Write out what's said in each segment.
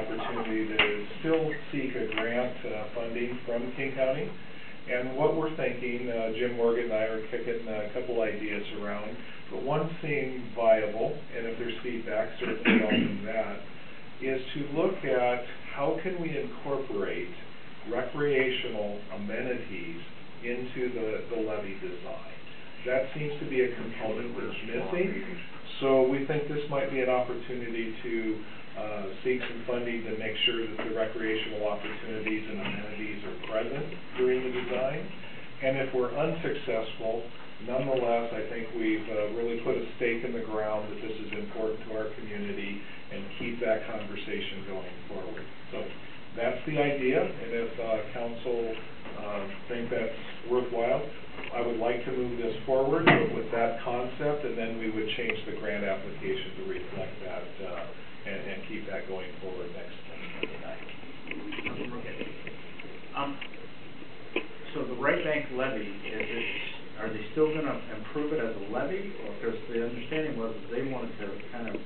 opportunity to still seek a grant funding from King County. And what we're thinking, Jim Morgan and I are kicking a couple ideas around, but one seemed viable, and if there's feedback, certainly welcome that, is to look at how can we incorporate recreational amenities into the levee design. That seems to be a component that's missing, so we think this might be an opportunity to seek some funding to make sure that the recreational opportunities and amenities are present during the design. And if we're unsuccessful, nonetheless, I think we've really put a stake in the ground that this is important to our community and keep that conversation going forward. So that's the idea, and if council think that's worthwhile, I would like to move this forward with that concept, and then we would change the grant application to reflect that and keep that going forward next night. So the right bank levee, are they still going to improve it as a levee? Or because the understanding was that they wanted to kind of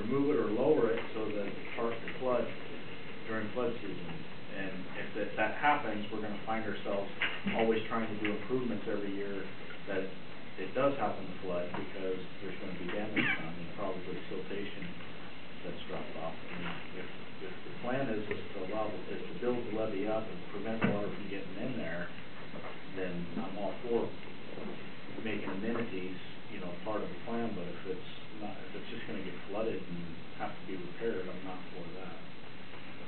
remove it or lower it so that the park could flood during flood season. And if that happens, we're going to find ourselves always trying to do improvements every year that it does happen to flood because there's going to be damage done and probably siltation that's dropped off. And if the plan is to build the levee up and prevent water from getting in there, then I'm all for making amenities, part of the plan. But if it's just going to get flooded and have to be repaired, I'm not for that.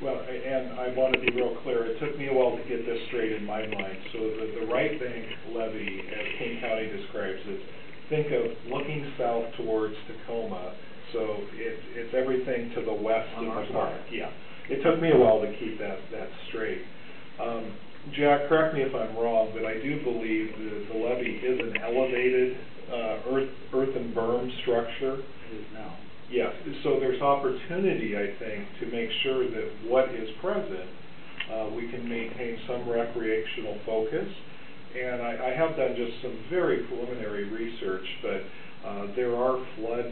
Well, and I want to be real clear, it took me a while to get this straight in my mind. So the right bank levee, as King County describes it, think of looking south towards Tacoma. So it's everything to the west of the park. Yeah, it took me a while to keep that straight. Jack, correct me if I'm wrong, but I do believe the levee is an elevated earthen berm structure. It is now. Yes, so there's opportunity, I think, to make sure that what is present, we can maintain some recreational focus. And I have done just some very preliminary research, but there are flood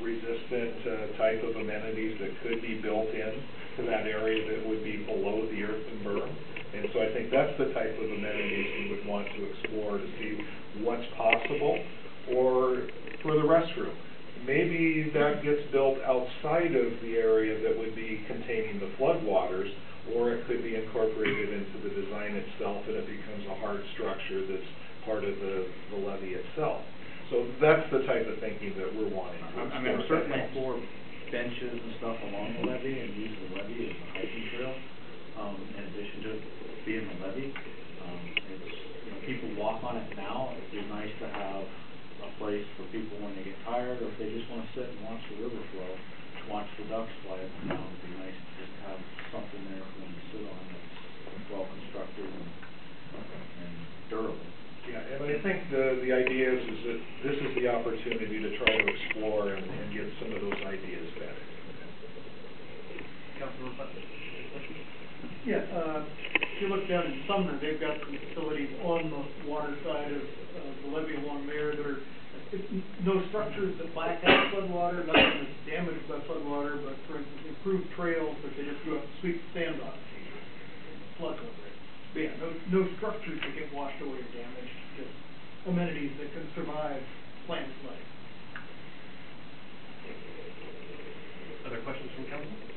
resistant type of amenities that could be built in to that area that would be below the earthen berm. And so I think that's the type of amenities we would want to explore to see what's possible. Or for the restroom, maybe that gets built outside of the area that would be containing the floodwaters, or it could be incorporated into the design itself and it becomes a hard structure that's part of the levee itself. So that's the type of thinking that we're wanting to explore. I mean, I'm certainly for benches and stuff along the levee and using the levee as a hiking trail, in addition to being the levee. People walk on it now. It'd be nice to have a place for people when they get tired, or if they just want to sit and watch the river flow, watch the ducks fly up and down. It'd be nice to just have something there for them to sit on that's well constructed and durable. Yeah, and I think the idea is that this is the opportunity to try to explore and get some of those ideas back. Councilor Butler. Yeah, if you look down in Sumner, they've got some facilities on the water side of the levee along there that are no structures that black out floodwater, nothing that's damaged by floodwater, but for instance, improved trails that they just go up and sweep the sand off flood over it. But yeah, no structures that get washed away or damaged, just amenities that can survive planned flooding. Other questions from council?